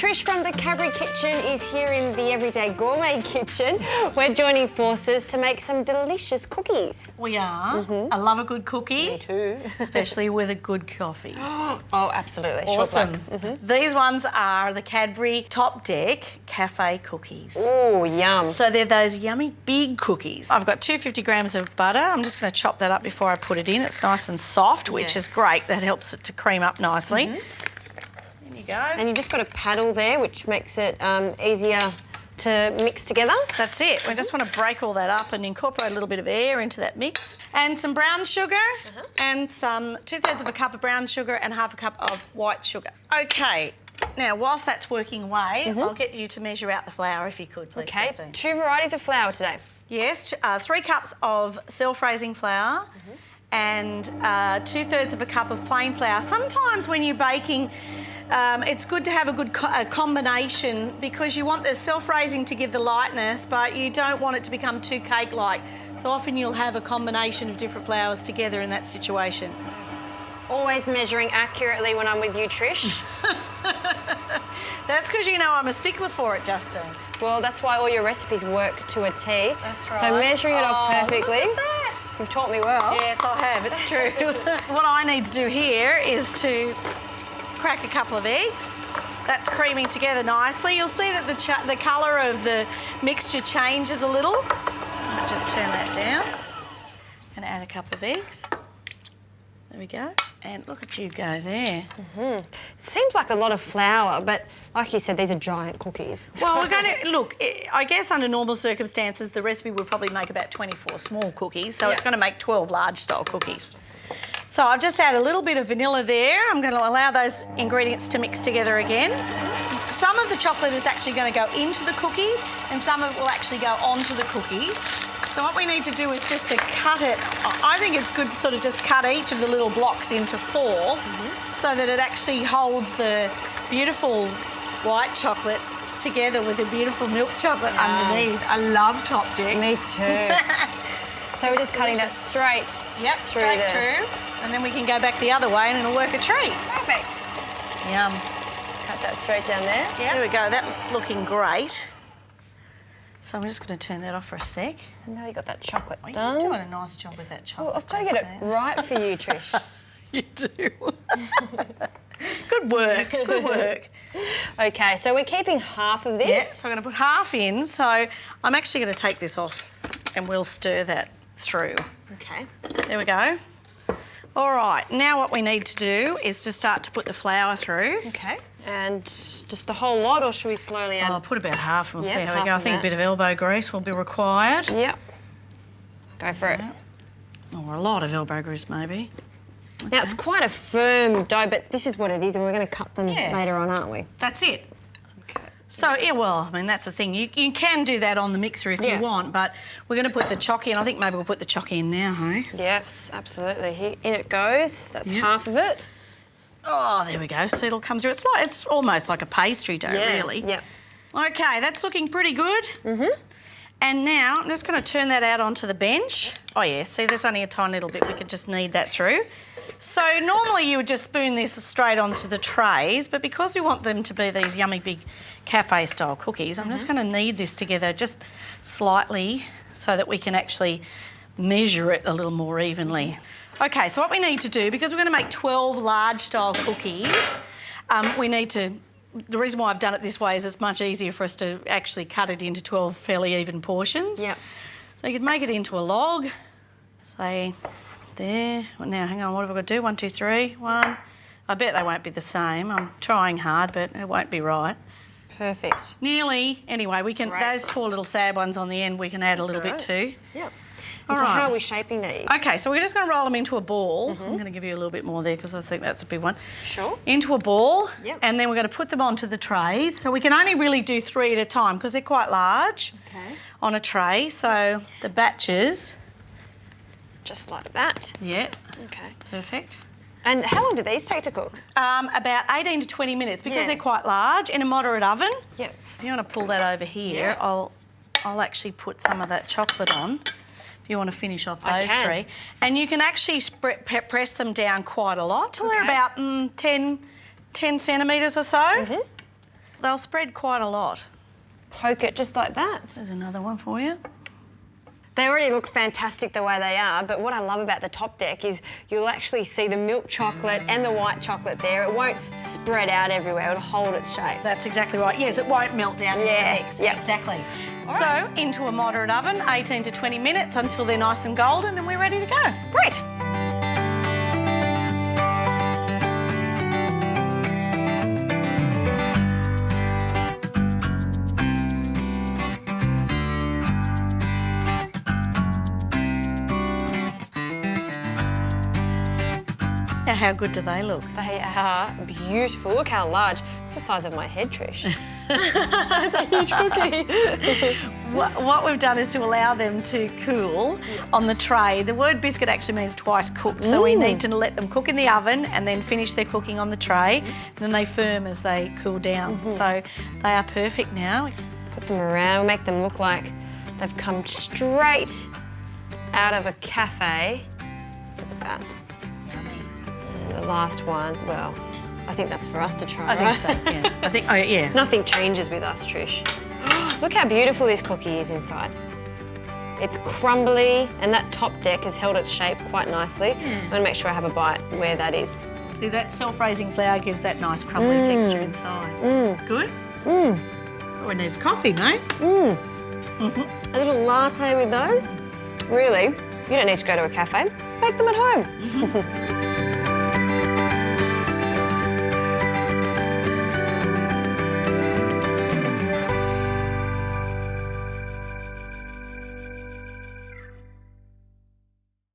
Trish from the Cadbury kitchen is here in the Everyday Gourmet kitchen. We're joining forces to make some delicious cookies. We are. I love a good cookie. Me too. Especially with a good coffee. Oh, absolutely. Awesome. These ones are the Cadbury Top Deck Cafe cookies. Oh, yum. So they're those yummy big cookies. I've got 250 grams of butter. I'm just going to chop that up before I put it in. It's nice and soft, which is great. That helps it to cream up nicely. There you go. And you've just got a paddle there, which makes it easier to mix together. That's it. We just want to break all that up and incorporate a little bit of air into that mix. And some brown sugar and some 2/3 of a cup of brown sugar and half a cup of white sugar. Okay. Now, whilst that's working away, I'll get you to measure out the flour if you could, please, Okay, Justine. 2 varieties of flour today. Yes, 3 cups of self-raising flour and 2/3 of a cup of plain flour. Sometimes when you're baking, it's good to have a good combination because you want the self-raising to give the lightness, but you don't want it to become too cake-like. So often you'll have a combination of different flours together in that situation. Always measuring accurately when I'm with you, Trish. That's because you know I'm a stickler for it, Justine. Well, that's why all your recipes work to a T. That's right. So measuring it off perfectly. Look at that. You've taught me well. Yes, I have. It's true. What I need to do here is to crack a couple of eggs. That's creaming together nicely. You'll see that the colour of the mixture changes a little. I'll just turn that down and add a couple of eggs. There we go. And look at you go there. It seems like a lot of flour, but like you said, these are giant cookies. Well, we're going to, look, I guess under normal circumstances, the recipe would probably make about 24 small cookies, so it's going to make 12 large-style cookies. So I've just added a little bit of vanilla there. I'm going to allow those ingredients to mix together again. Some of the chocolate is actually going to go into the cookies and some of it will actually go onto the cookies. So what we need to do is just to cut it. I think it's good to sort of just cut each of the little blocks into 4 so that it actually holds the beautiful white chocolate together with the beautiful milk chocolate underneath. I love Top Deck. Me too. So we're just cutting that straight straight through. And then we can go back the other way and it'll work a treat. Perfect. Yum. Cut that straight down there. There we go. That was looking great. So I'm just going to turn that off for a sec. And now you've got that chocolate Oh, done. you're doing a nice job with that chocolate. Well, I've got to get it right for you, Trish. You do. Good work, good work. Okay, so we're keeping half of this. Yeah, so I'm going to put half in. So I'm actually going to take this off and we'll stir that through. Okay. There we go. All right, now what we need to do is to start to put the flour through. Okay. And just the whole lot, or should we slowly add? I'll put about half and we'll see how we half go. I of think that. a bit of elbow grease will be required. Yep. Go for it. Or a lot of elbow grease maybe. Now, it's quite a firm dough, but this is what it is, and we're going to cut them later on, aren't we? That's it. Okay. So, yeah, well, I mean, that's the thing. You can do that on the mixer if you want, but we're going to put the choc in. I think maybe we'll put the choc in now, hey? Yes, absolutely. Here, in it goes. That's half of it. Oh, there we go. See, it'll come through. It's almost like a pastry dough, really. Yep. Okay, that's looking pretty good. And now I'm just going to turn that out onto the bench. Oh, yeah, see, there's only a tiny little bit. We could just knead that through. So normally you would just spoon this straight onto the trays, but because we want them to be these yummy big cafe-style cookies, I'm just going to knead this together just slightly so that we can actually measure it a little more evenly. Okay, so what we need to do, because we're going to make 12 large-style cookies, we need to... The reason why I've done it this way is it's much easier for us to actually cut it into 12 fairly even portions. Yep. So you could make it into a log, say... There. Well, now, hang on, what have I got to do? 1, 2, 3, 1. I bet they won't be the same. I'm trying hard, but it won't be right. Perfect. Nearly. Anyway, we can those 4 little sad ones on the end, we can add a little bit too. Yep. All So right. how are we shaping these? Okay, so we're just going to roll them into a ball. I'm going to give you a little bit more there because I think that's a big one. Sure. Into a ball. Yep. And then we're going to put them onto the trays. So we can only really do 3 at a time because they're quite large on a tray. So the batches... Just like that. Yeah. Okay. Perfect. And how long do these take to cook? About 18 to 20 minutes because they're quite large in a moderate oven. Yep. If you want to pull that over here, I'll actually put some of that chocolate on if you want to finish off those 3. And you can actually press them down quite a lot till they're about 10 centimetres or so. they'll spread quite a lot. Poke it just like that. There's another one for you. They already look fantastic the way they are, but what I love about the top deck is you'll actually see the milk chocolate and the white chocolate there. It won't spread out everywhere, it'll hold its shape. That's exactly right. Yes, it won't melt down into the mix. Yep. Exactly. All right. So, into a moderate oven, 18 to 20 minutes until they're nice and golden and we're ready to go. Great. Now, how good do they look? They are beautiful. Look how large. It's the size of my head, Trish. It's a huge cookie. What we've done is to allow them to cool on the tray. The word biscuit actually means twice cooked, so we need to let them cook in the oven and then finish their cooking on the tray, and then they firm as they cool down. So they are perfect now. Put them around, make them look like they've come straight out of a cafe. Look at that. And the last one, well, I think that's for us to try, I think so, yeah. I think, oh, yeah. Nothing changes with us, Trish. Look how beautiful this cookie is inside. It's crumbly, and that top deck has held its shape quite nicely. I'm going to make sure I have a bite where that is. See, that self-raising flour gives that nice crumbly texture inside. Good? Oh, it needs coffee, mate. A little latte with those. Really, you don't need to go to a cafe. Make them at home.